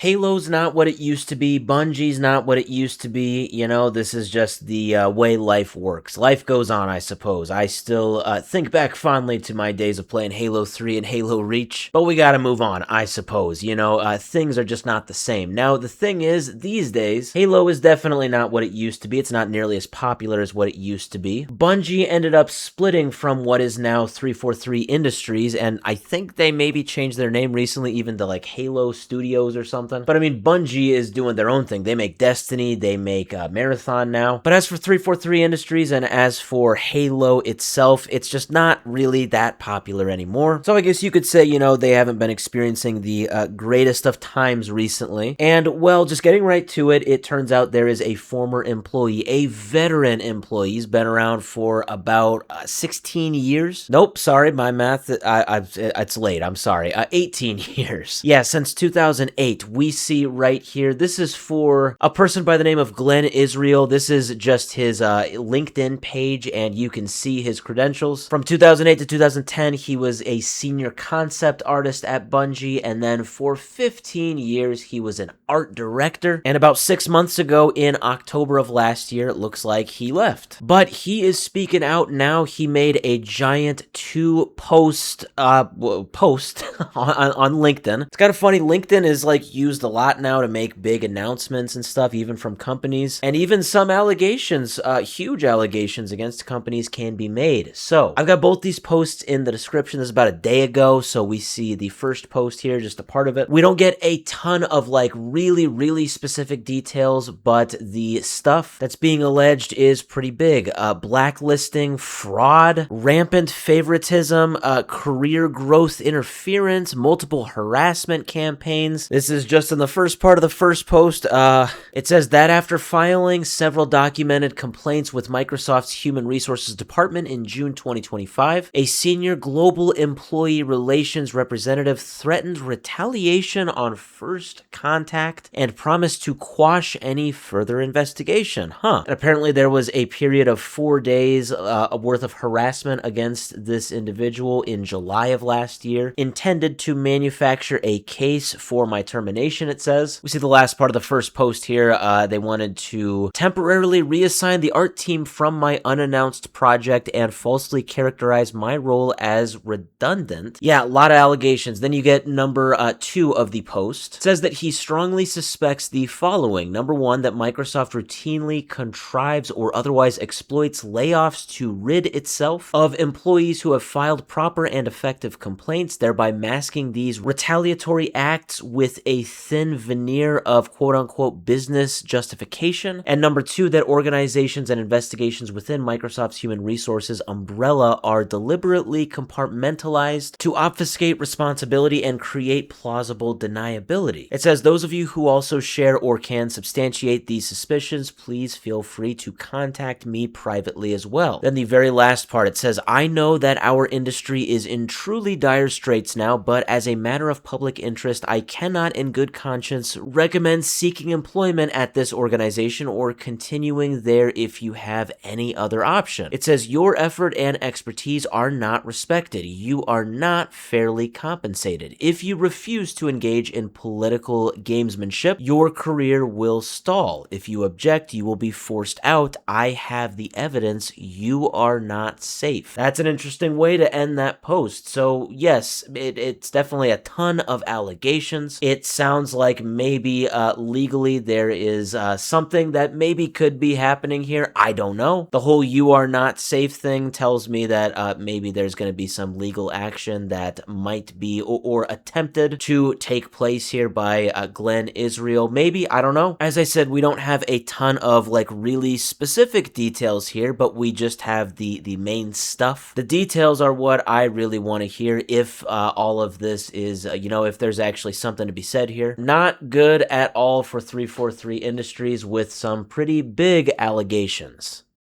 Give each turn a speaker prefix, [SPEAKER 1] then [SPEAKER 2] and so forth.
[SPEAKER 1] Halo's not what it used to be. Bungie's not what it used to be. This is just the way life works. Life goes on, I suppose. I still think back fondly to my days of playing Halo 3 and Halo Reach, but we gotta move on, I suppose. Things are just not the same. Now, the thing is, these days, Halo is definitely not what it used to be. It's not nearly as popular as what it used to be. Bungie ended up splitting from what is now 343 Industries, and I think they maybe changed their name recently, even to like Halo Studios or something. But I mean, Bungie is doing their own thing. They make Destiny, they make Marathon now. But as for 343 Industries and as for Halo itself, it's just not really that popular anymore. So I guess you could say, they haven't been experiencing the greatest of times recently. And well, just getting right to it, it turns out there is a former employee, a veteran employee. He's been around for about 16 years. Nope, sorry, my math, it's late. I'm sorry. 18 years. Yeah, since 2008. We see right here, this is for a person by the name of Glenn Israel. This is just his LinkedIn page, and you can see his credentials. From 2008 to 2010, he was a senior concept artist at Bungie, and then for 15 years, he was an art director. And about 6 months ago, in October of last year, it looks like he left. But he is speaking out now. He made a giant post on LinkedIn. It's kind of funny. LinkedIn is like used a lot now to make big announcements and stuff, even from companies, and even some allegations, huge allegations against companies can be made. So I've got both these posts in the description. This is about a day ago, so we see the first post here, just a part of it. We don't get a ton of like really specific details, but the stuff that's being alleged is pretty big. Blacklisting, fraud, rampant favoritism, career growth interference, multiple harassment campaigns. This is just in the first part of the first post. It says that after filing several documented complaints with Microsoft's Human Resources Department in June 2025, a senior global employee relations representative threatened retaliation on first contact and promised to quash any further investigation. And apparently there was a period of 4 days worth of harassment against this individual in July of last year, intended to manufacture a case for my termination, it says. We see the last part of the first post here. They wanted to temporarily reassign the art team from my unannounced project and falsely characterize my role as redundant. Yeah, a lot of allegations. Then you get number 2 of the post. It says that he strongly suspects the following. Number 1, that Microsoft routinely contrives or otherwise exploits layoffs to rid itself of employees who have filed proper and effective complaints, thereby masking these retaliatory acts with a thin veneer of quote-unquote business justification. And number 2, that organizations and investigations within Microsoft's human resources umbrella are deliberately compartmentalized to obfuscate responsibility and create plausible deniability. It says, those of you who also share or can substantiate these suspicions, please feel free to contact me privately as well. Then the very last part, it says, I know that our industry is in truly dire straits now, but as a matter of public interest, I cannot in good conscience recommend seeking employment at this organization or continuing there if you have any other option. It says your effort and expertise are not respected. You are not fairly compensated. If you refuse to engage in political gamesmanship, your career will stall. If you object, you will be forced out. I have the evidence. You are not safe. That's an interesting way to end that post. So yes, it's definitely a ton of allegations. It sounds like maybe legally there is something that maybe could be happening here. I don't know. The whole you are not safe thing tells me that maybe there's going to be some legal action that might be or attempted to take place here by Glenn Israel. Maybe, I don't know. As I said, we don't have a ton of like really specific details here, but we just have the main stuff. The details are what I really want to hear if all of this is, if there's actually something to be said here. Not good at all for 343 Industries with some pretty big allegations.